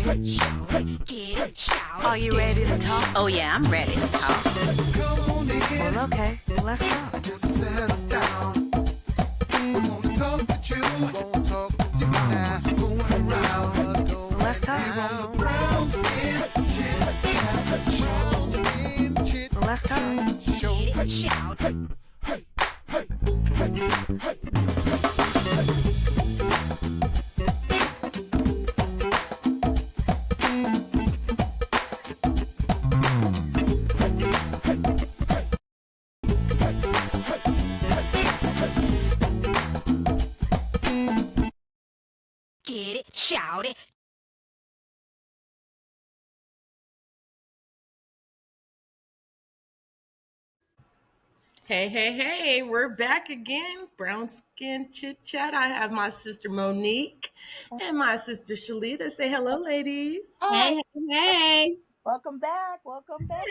Are you ready to talk? Oh yeah, I'm ready to talk. Well, okay, let's talk. Just settle down. We're gonna talk with you. Now, going around. Let's We're on talk. the Brown Skin Chit Chat Show. Skin Chit Let's talk. Show. Get it, shout it. Hey, we're back again. Brown Skin Chit Chat. I have my sister Monique and my sister Shalita. Say hello, ladies. Hi, Hey. welcome back. Welcome back.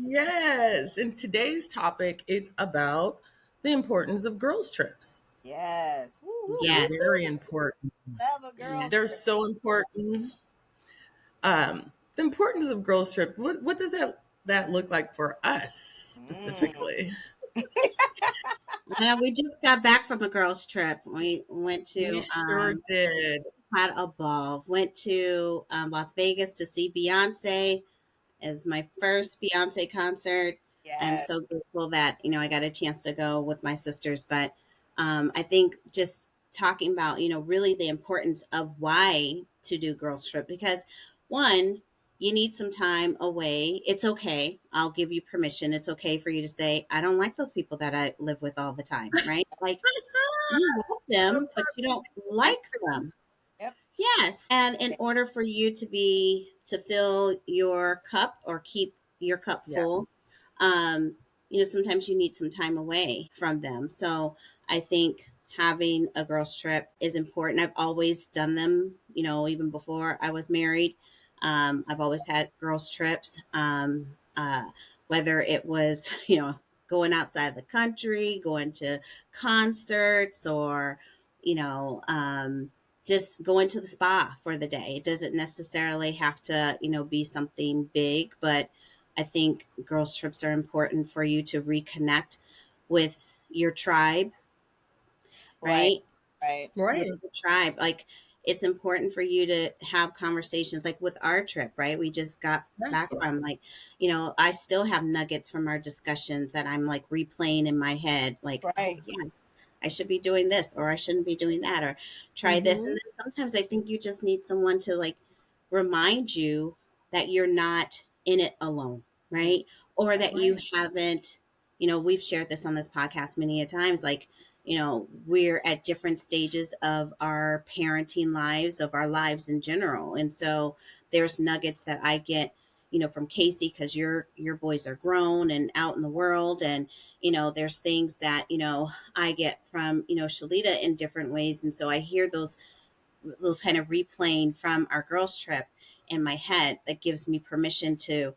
Yes, and today's topic is about the importance of girls' trips. Yes. Woo, woo, woo. Yes. Very important. Love a girl. They're so important. The importance of girls' trip. What does that look like for us specifically? We just got back from a girls' trip. We went We to sure did. had a ball. Went to Las Vegas to see Beyonce. It was my first Beyonce concert. I'm Yes. so grateful that I got a chance to go with my sisters. But I think just talking about really the importance of why to do girls trip, because one, you need some time away. It's okay. I'll give you permission. It's okay for you to say, I don't like those people that I live with all the time, right? Like, you love them, but Sometimes you we don't need like them. Yep. Yes. And in order for you to fill your cup or keep your cup yeah. full, sometimes you need some time away from them. So I think having a girls trip is important. I've always done them, even before I was married. I've always had girls trips, whether it was, going outside the country, going to concerts, or, you know, um, just going to the spa for the day. It doesn't necessarily have to, be something big, but I think girls' trips are important for you to reconnect with your tribe, Right. right? Right. With Right. the tribe. Like, it's important for you to have conversations like with our trip, right? We just got back Exactly. from, like, I still have nuggets from our discussions that I'm like replaying in my head, like, oh Right. yes, I should be doing this, or I shouldn't be doing that, or try this. And Hmm. then sometimes I think you just need someone to like remind you that you're not in it alone, Mm, right? Or that you Right. haven't, we've shared this on this podcast many a times, like, we're at different stages of our parenting lives, of our lives in general. And so there's nuggets that I get, from Casey, because your boys are grown and out in the world. And, there's things that, I get from, Shalita in different ways. And so I hear those kind of replaying from our girls trip in my head that gives me permission to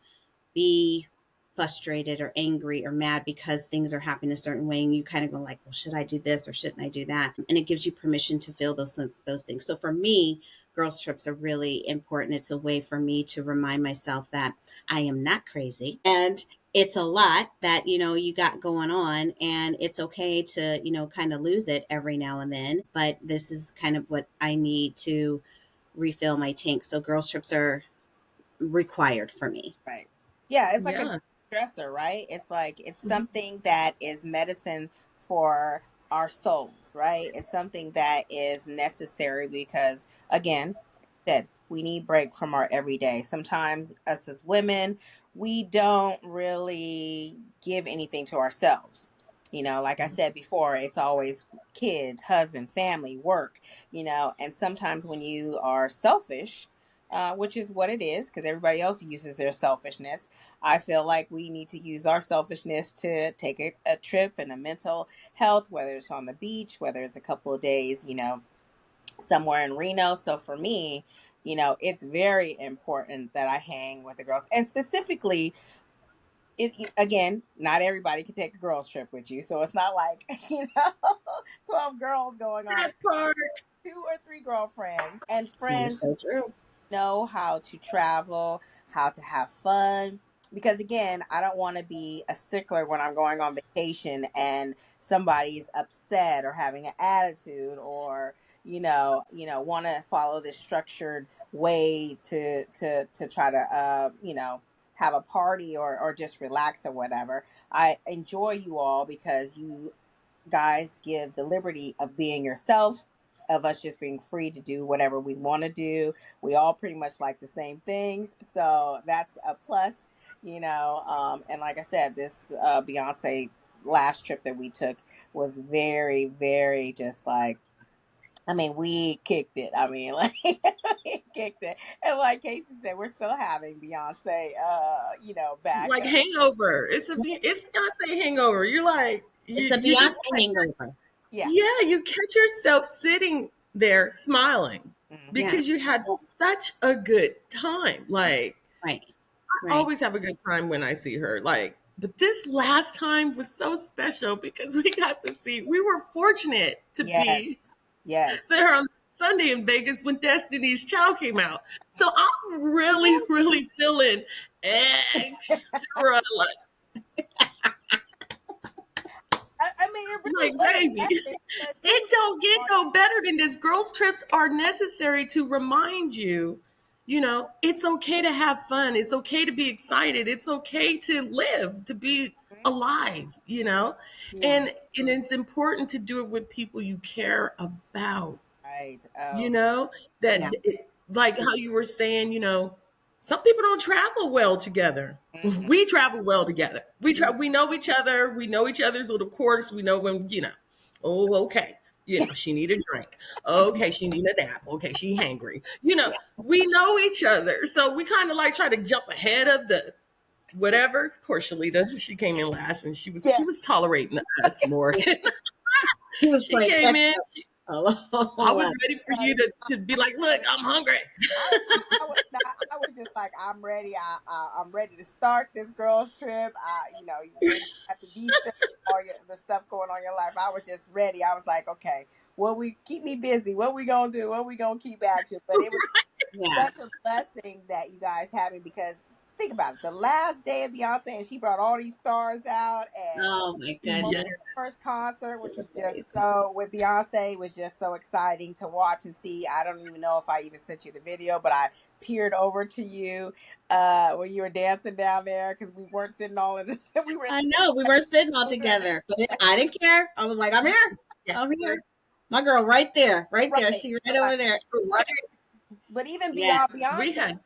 be frustrated or angry or mad because things are happening a certain way, and you kind of go like, well, should I do this or shouldn't I do that? And it gives you permission to feel those things. So for me, girls trips are really important. It's a way for me to remind myself that I am not crazy, and it's a lot that you got going on, and it's okay to kind of lose it every now and then, but this is kind of what I need to refill my tank. So girls trips are required for me. right. Yeah, it's like a Yeah. stressor, right? It's like it's Mhm. something that is medicine for our souls, right? It's something that is necessary because, again, that we need break from our everyday. Sometimes us as women, we don't really give anything to ourselves. Like I said before, it's always kids, husband, family, work, and sometimes when you are selfish, which is what it is, because everybody else uses their selfishness. I feel like we need to use our selfishness to take a trip and a mental health, whether it's on the beach, whether it's a couple of days, somewhere in Reno. So for me, it's very important that I hang with the girls. And specifically, again, not everybody can take a girls trip with you. So it's not like, 12 girls going on, That part. 2 or 3 girlfriends and That is friends so true. know how to travel, how to have fun. Because again, I don't want to be a stickler when I'm going on vacation and somebody's upset or having an attitude, or want to follow this structured way to try to have a party or just relax or whatever. I enjoy you all because you guys give the liberty of being yourself, of us just being free to do whatever we want to do. We all pretty much like the same things, so that's a plus, and like I said, this Beyonce last trip that we took was very, very just like, I mean, we kicked it. I mean, like, we kicked it. And like Casey said, we're still having Beyonce, back. Like hangover. It's Beyonce hangover. You're like It's a you Beyonce just hangover. Yeah. yeah, you catch yourself sitting there smiling Mhm. Yeah. because you had such a good time. Like Right. I Right. always have a good time when I see her. Like, but this last time was so special because we were fortunate to Yes. be Yes. there on Sunday in Vegas when Destiny's Child came out. So I'm really, really feeling extra I mean, it really like, was baby. epic because you It don't get are no better than this. Girls' trips are necessary to remind you, it's okay to have fun. It's okay to be excited. It's okay to live, to be alive, yeah, and it's important to do it with people you care about, right. you Oh, know, that Yeah. like how you were saying, some people don't travel well together. mhm. We travel well together. Mhm. We know each other. We know each other's little quirks. We know when, oh, okay. She need a drink. Okay, she need a nap. Okay, she hangry. We know each other. So we kind of like try to jump ahead of the whatever. Poor Shalita, she came in last and she Yeah. was tolerating us more. He was She playing came catch in. up a lot. I was ready for you to be like, look, I'm hungry. I was not. I was just like, I'm ready. I'm ready to start this girls trip. When you have to de-stress the stuff going on in your life, I was just ready. I was like, okay, what we keep me busy? What we gonna do? What we gonna keep action? But it was Yeah. such a blessing that you guys had me because think about it. The last day of Beyonce, and she brought all these stars out, and Oh my Yeah. goodness. first concert, which It was was just amazing. so with Beyonce was just so exciting to watch and see. I don't even know if I even sent you the video, but I peered over to you when you were dancing down there because we weren't sitting all in the we were I know we weren't sitting all together, but I didn't care. I was like, I'm here. Yes, I'm here. My girl, right there, right there. right, She right right. over there. right. But even Yeah. beyond We Beyonce, had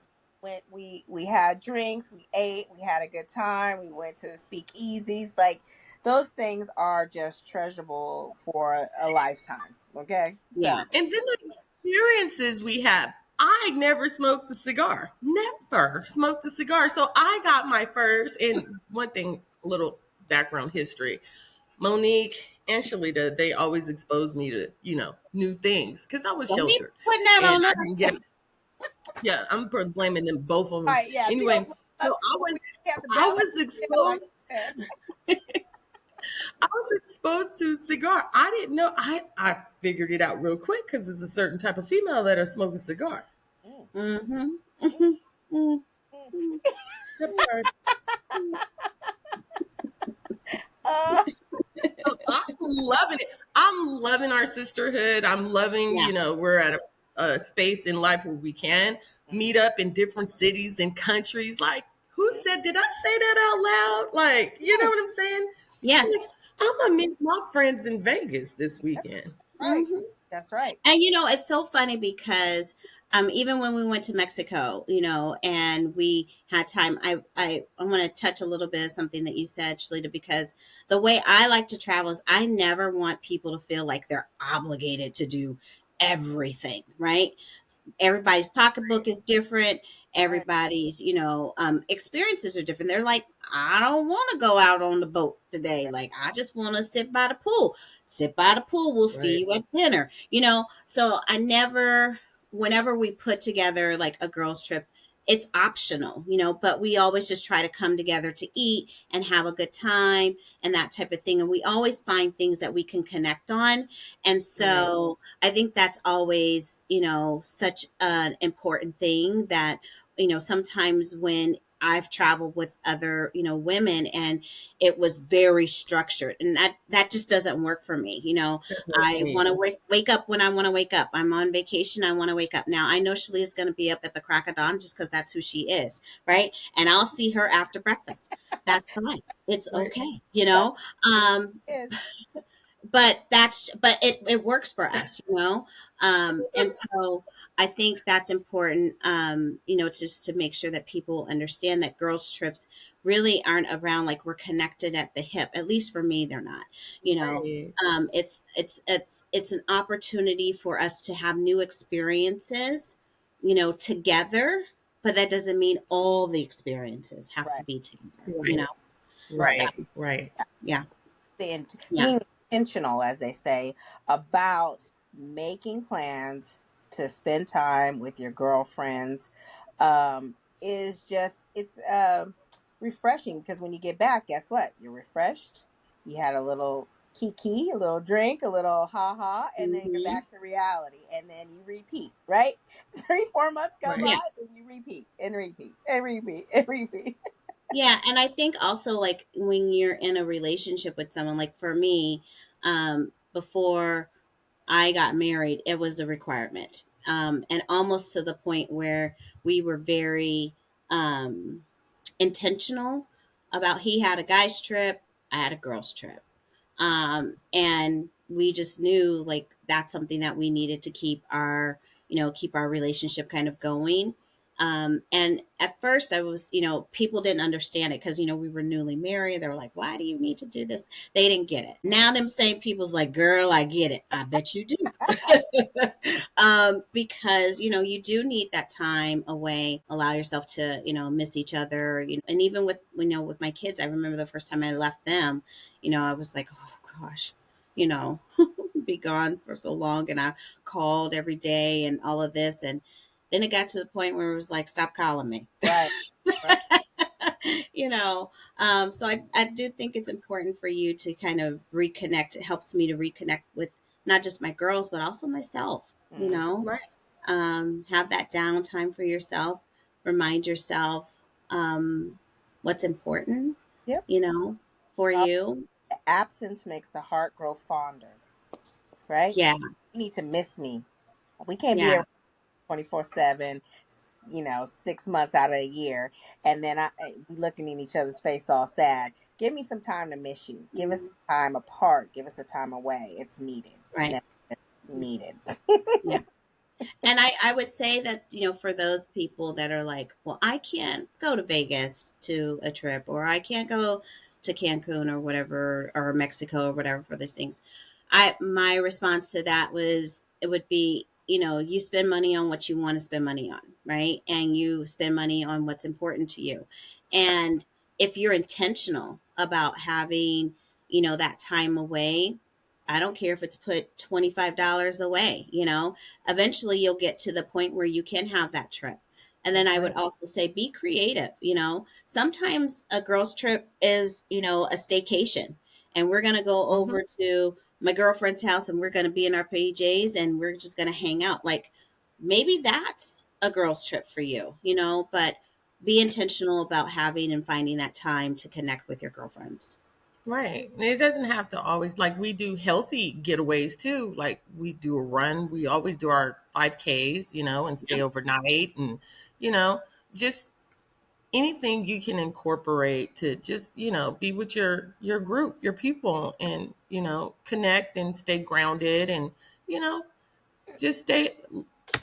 we had drinks, we ate, we had a good time, we went to the speakeasies. Like those things are just treasurable for a lifetime. Okay, so Yeah. and then the experiences we have. I never smoked a cigar. Never smoked a cigar. So I got my first, and one thing, a little background history. Monique and Shalita, they always exposed me to, new things because I was Don't be sheltered. putting that And on I us. didn't get, yeah, I'm blaming them, both of them. right, yeah, she gonna Anyway, blame so us, but we have to I balance was it like exposed I was exposed to cigar. I didn't know. I figured it out real quick because there's a certain type of female that are smoking cigar. mm, Mm-hmm. mm, Mm-hmm. mm. That part. Uh, So I'm loving it. I'm loving our sisterhood. I'm loving, Yeah. we're at a space in life where we can meet up in different cities and countries. Like, who said? Did I say that out loud? Like, you know Yes. what I'm saying? Yes. Like, I'm gonna meet my friends in Vegas this weekend. right, Mm-hmm. that's right. And it's so funny because even when we went to Mexico, and we had time, I want to touch a little bit of something that you said, Shalita, because the way I like to travel is I never want people to feel like they're obligated to do everything, right? Everybody's pocketbook is different. Right, Everybody's, experiences are different. They're like, I don't want to go out on the boat today. right. Like, I just want to sit by the pool. Sit by the pool. We'll see Right. you at dinner. So I never, whenever we put together like a girls' trip, it's optional, but we always just try to come together to eat and have a good time and that type of thing. And we always find things that we can connect on. And Right. so I think that's always, such an important thing that, sometimes when I've traveled with other, women, and it was very structured, and that just doesn't work for me. That's not for I me want to either. wake up when I want to wake up. I'm on vacation. I want to wake up. Now I know Shalea's going to be up at the crack of dawn just because that's who she is, right? And I'll see her after breakfast. That's fine. It's Right. okay, That's Um, is but it works for us, and so I think that's important, just to make sure that people understand that girls trips really aren't around like we're connected at the hip. At least for me, they're not. Right. It's an opportunity for us to have new experiences, together, but that doesn't mean all the experiences have to right. be together, Right. so Right. Right. yeah. Yeah. Being intentional, as they say, about making plans to spend time with your girlfriends, is just it's refreshing, because when you get back, guess what? You're refreshed. You had a little kiki, a little drink, a little ha ha, and then you're Hmm. back to reality, and then you repeat. Right, 3 4 months go Right. by, and you repeat and repeat and repeat and repeat. Yeah, and I think also like when you're in a relationship with someone, like for me, before I got married, it was a requirement, and almost to the point where we were very intentional about, he had a guy's trip, I had a girl's trip, and we just knew like that's something that we needed to keep our relationship kind of going. And at first I was, people didn't understand it because, we were newly married. They were like, why do you need to do this? They didn't get it. Now them same people's like, girl, I get it. I bet you do. Because, you do need that time away, allow yourself to, miss each other, and even with, with my kids, I remember the first time I left them, I was like, oh gosh, you know, be gone for so long. And I called every day and all of this. And then it got to the point where it was like, stop calling me. Right, right. you know, so I do think it's important for you to kind of reconnect. It helps me to reconnect with not just my girls, but also myself, Mhm. Right. have that downtime for yourself, remind yourself what's important, Yep. for you. Absence makes the heart grow fonder, right? Yeah. You need to miss me. We can't be Yeah. around 24/7, 6 months out of a year, and then we looking in each other's face all sad. Give me some time to miss you. Give us some time apart. Give us a time away. It's needed. Right. Needed. Yeah. And I would say that, for those people that are like, well, I can't go to Vegas to a trip, or I can't go to Cancun or whatever, or Mexico or whatever for these things. My response to that was, it would be, you spend money on what you want to spend money on, right? And you spend money on what's important to you. And if you're intentional about having, that time away, I don't care if it's put $25 away, eventually you'll get to the point where you can have that trip. And then I would Right. also say be creative. Sometimes a girl's trip is, a staycation, and we're going to go Mm-hmm. over to my girlfriend's house and we're going to be in our PJs and we're just going to hang out. Like maybe that's a girl's trip for you, but be intentional about having and finding that time to connect with your girlfriends. Right. And it doesn't have to always, like, we do healthy getaways too. Like we do a run. We always do our 5Ks, and Yeah. stay overnight, and, you know, just anything you can incorporate to just, be with your group, your people, and, connect and stay grounded, and, you know, just stay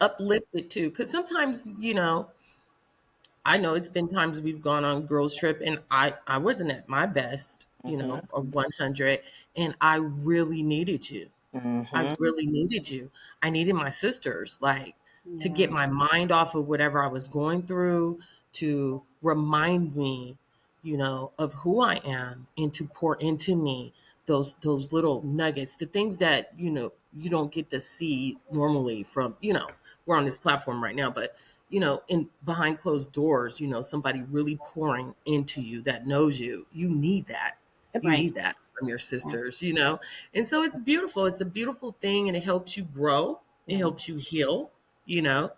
uplifted too. Cause sometimes, I know it's been times we've gone on girls trip and I wasn't at my best, Hmm. or 100, and I really needed you. I Hmm. really needed you. I needed my sisters, like, to Yeah. get my mind off of whatever I was going through, to remind me, of who I am, and to pour into me those little nuggets, the things that, you don't get to see normally from, we're on this platform right now, but in behind closed doors, somebody really pouring into you that knows you. You need that. You Right. need that from your sisters. And so it's beautiful. It's a beautiful thing, and it helps you grow. It Yes. helps you heal, you know,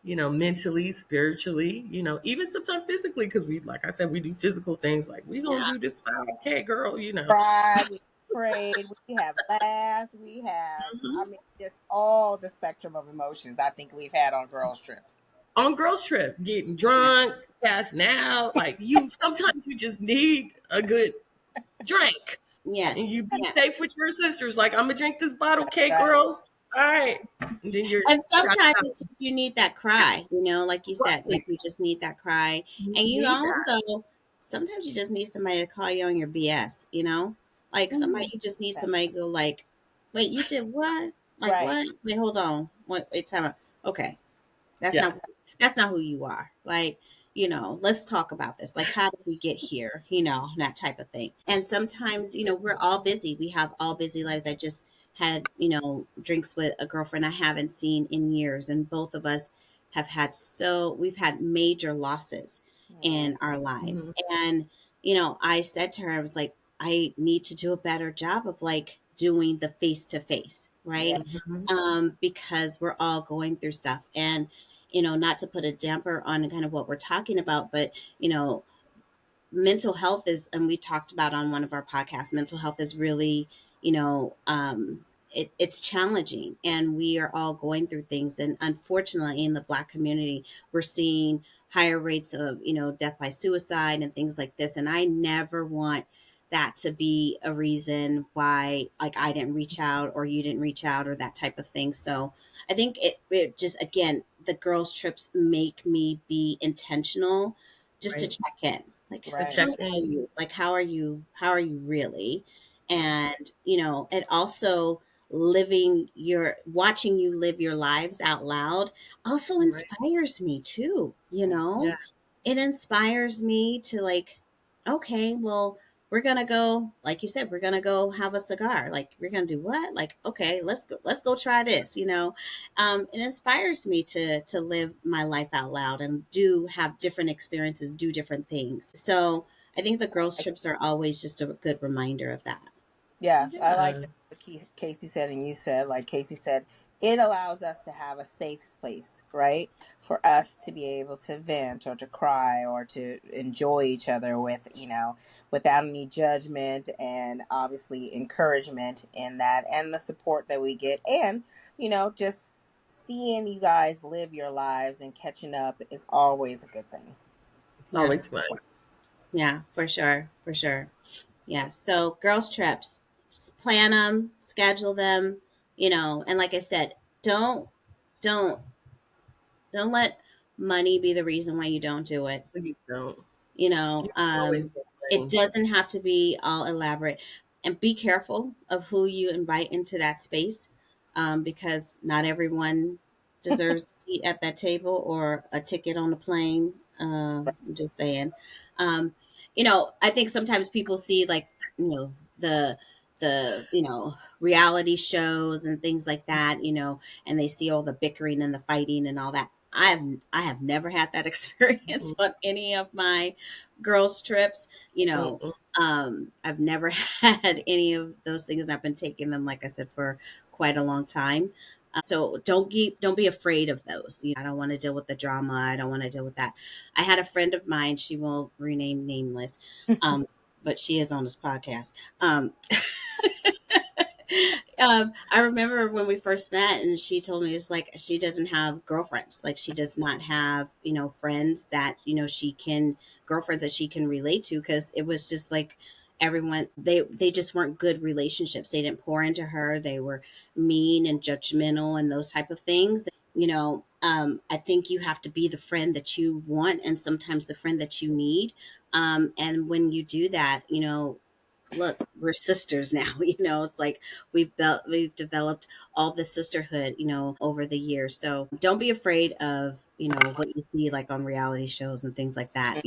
mentally, spiritually, even sometimes physically, because like I said, we do physical things like we gonna Yeah. do this 5K, girl. Cried, we prayed, we have laughed, we have, I Mhm. mean, just all the spectrum of emotions I think we've had on girls' trips. On girls trip, getting Yeah. drunk, passing out, like sometimes you just need a good drink. And Yes. you be Yeah. safe with your sisters. Like, I'm gonna drink this bottle, okay, Right. girls. All right. And then you're And shot sometimes up. it's just you need that cry, like you said, Right. like you just need that cry. You And you need that. also sometimes you just need somebody to call you on your BS. Like somebody Mhm. you just need That's somebody to go like, wait, you did what? Like right. what? Wait, hold on. Wait, time out. Okay. That's Yeah. not who you are. Like, let's talk about this. Like, how did we get here? That type of thing. And sometimes, we're all busy. We have all busy lives. I just had, drinks with a girlfriend I haven't seen in years, and both of us we've had major losses Mm, in our lives. Mhm. And, I said to her, I was like, I need to do a better job of like doing the face to face, yeah. right? Mhm. Because we're all going through stuff. And not to put a damper on kind of what we're talking about, but mental health is, and we talked about on one of our podcasts, mental health is really, it's challenging, and we are all going through things. And unfortunately, in the Black community, we're seeing higher rates of, death by suicide and things like this. And I never want that to be a reason why, like, I didn't reach out or you didn't reach out or that type of thing. So I think it just, again, the girls' trips make me be intentional just to Right. check in, like, To Right. how check are in. you, like, how are you really? And and also watching you live your lives out loud also Right. inspires me too. Yeah. It inspires me to, like, okay, well, we're gonna go, like you said, we're gonna go have a cigar. Like, we're gonna do what? Like, okay, let's go try this. It inspires me to live my life out loud and do have different experiences, do different things. So I think the girls trips are always just a good reminder of that. Yeah, I like Yeah. that what Casey said, and you said, like Casey said, it allows us to have a safe space, right? For us to be able to vent or to cry or to enjoy each other with, without any judgment, and obviously encouragement in that, and the support that we get. And, just seeing you guys live your lives and catching up is always a good thing. It's Yeah, always fun. yeah, for sure, for sure. Yeah. So girls trips, just plan them, schedule them, and like I said, don't don't don't let money be the reason why you don't do it. Please don't. You You know, can always get it money. doesn't have to be all elaborate. And be careful of who you invite into that space, because not everyone deserves a seat at that table or a ticket on the plane. I'm just saying. I think sometimes people see, like, the reality shows and things like that, and they see all the bickering and the fighting and all that. I have never had that experience Mm-mm. on any of my girls' trips. Mm-mm. I've never had any of those things, and I've been taking them, like I said, for quite a long time. So don't be afraid of those. I don't want to deal with the drama. I don't want to deal with that. I had a friend of mine. She will remain nameless, but she is on this podcast. I remember when we first met, and she told me it's like she doesn't have girlfriends. Like, she does not have, friends that, girlfriends that she can relate to, because it was just like everyone, they just weren't good relationships. They didn't pour into her. They were mean and judgmental and those type of things. I think you have to be the friend that you want, and sometimes the friend that you need. And when you do that, look, we're sisters now. It's like we've developed all the sisterhood, over the years. So don't be afraid of, what you see, like, on reality shows and things like that.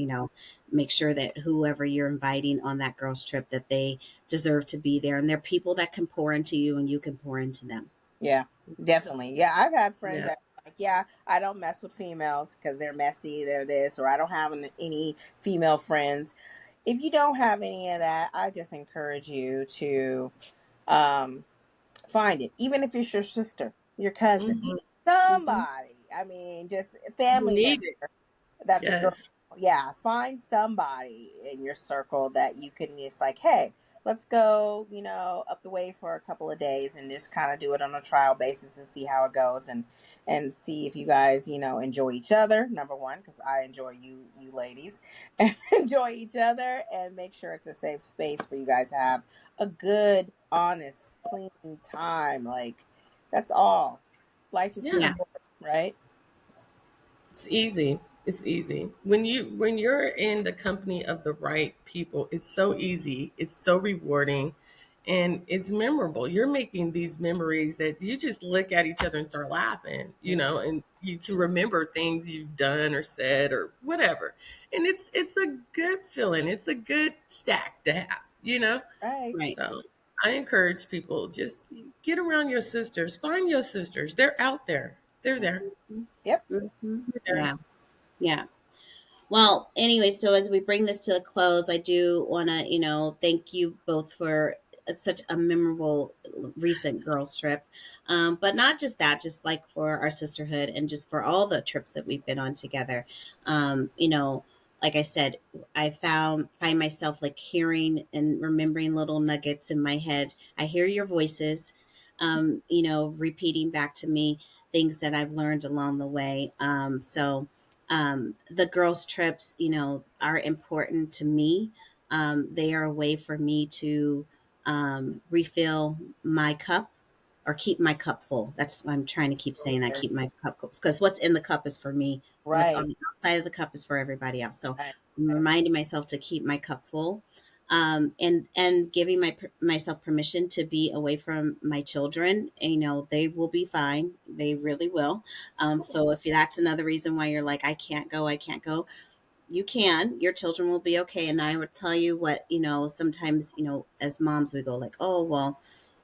Make sure that whoever you're inviting on that girls trip, that they deserve to be there, and they're people that can pour into you and you can pour into them. Yeah, definitely. Yeah, I've had friends Yeah. that Like, yeah, I don't mess with females because they're messy, they're this, or I don't have any female friends. If you don't have any of that, I just encourage you to um, find it, even if it's your sister, your cousin, Mhm. Mhm. somebody. I mean, just a You family member need it. that's a girl. Yes. Yeah, find somebody in your circle that you can just like, hey, let's go, up the way for a couple of days and just kind of do it on a trial basis and see how it goes, and see if you guys, enjoy each other. Number one, because I enjoy you ladies, enjoy each other, and make sure it's a safe space for you guys to have a good, honest, clean time. Like that's all. Life is too Yeah. Yeah. short, right? It's easy. It's easy. When you're in the company of the right people, it's so easy. It's so rewarding and it's memorable. You're making these memories that you just look at each other and start laughing, Yes. and you can remember things you've done or said or whatever. And it's a good feeling. It's a good stack to have. Right. Right. So I encourage people just get around your sisters. Find your sisters. They're out there. They're there. Yep. Mm-hmm. They're there. Yeah. Yeah. Well, anyway, so as we bring this to a close, I do want to, thank you both for such a memorable recent girls trip. But not just that, just like for our sisterhood and just for all the trips that we've been on together. Like I said, I find myself like hearing and remembering little nuggets in my head. I hear your voices, repeating back to me things that I've learned along the way. The girls' trips, are important to me. They are a way for me to refill my cup or keep my cup full. That's what I'm trying to keep saying, that keep my cup full, because what's in the cup is for me. What's Right. on the outside of the cup is for everybody else. So Right. I'm Right. reminding myself to keep my cup full. And giving myself permission to be away from my children. They will be fine. They really will. So if that's another reason why you're like, I can't go, you can. Your children will be okay. And I would tell you what, sometimes, as moms, we go like, oh, well,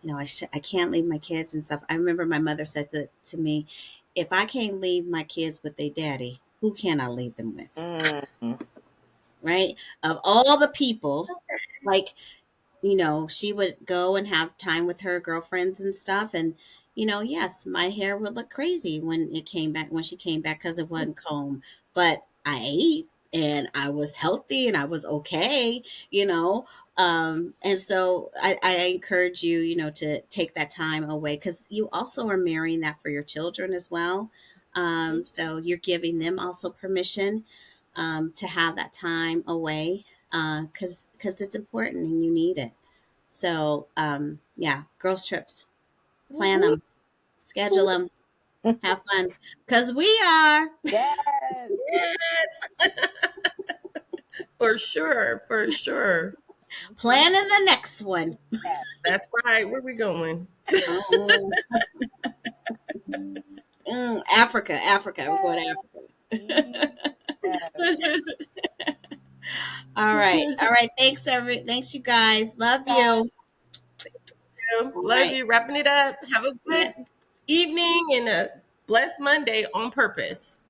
I can't leave my kids and stuff. I remember my mother said to me, if I can't leave my kids with their daddy, who can I leave them with? Mm. Right? Of all the people, like, she would go and have time with her girlfriends and stuff. And, yes, my hair would look crazy when she came back because it wasn't combed. But I ate and I was healthy and I was okay, you know. And so I encourage you, to take that time away because you also are marrying that for your children as well. So you're giving them also permission to have that time away because it's important and you need it. So yeah, girls trips, plan Woo-hoo. them, schedule them, have fun because we are. Yes. Yes, for sure, for sure. Planning the next one. Yes. That's right. Where we going? Oh, Africa. We're going to Yes. Africa. All right, all right. Thanks you guys. Love you. All Love right. you. Wrapping it up. Have a good Yeah. evening and a blessed Monday on purpose.